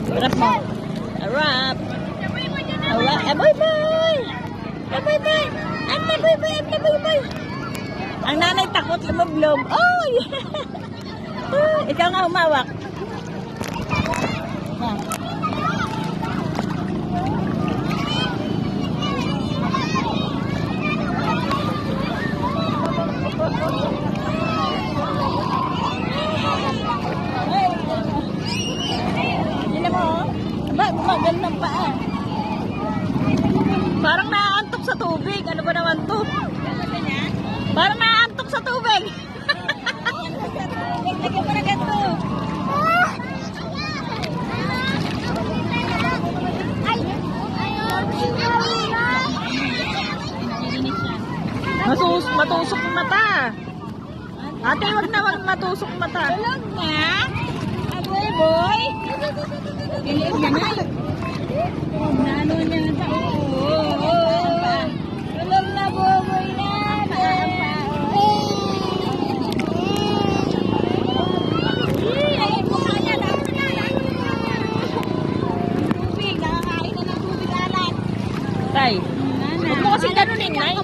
Harap mo. Harap. Harap. Aboy, boy. Aboy, boy. Ante, boy, boy. Ante, boy, boy. Ang nanay takot lumublob. Oy! Ikaw nga humawak. Yan. Tignan mo, oh. Gumagal ng paa. Parang naaantok sa tubig. Ano ba naman to? Parang naaantok sa tubig. Lagyan mo na ganito. Matusok mata. Ate, wag na matusok mata. Tulog nga. Aboy, boy. Gilig na na. Nano niya sa tulog na, boy na. Ay, mukha niya. Tubig. Nakakain na ng tubig alat. Tay. Huwag mo kasi ganunin, Nay.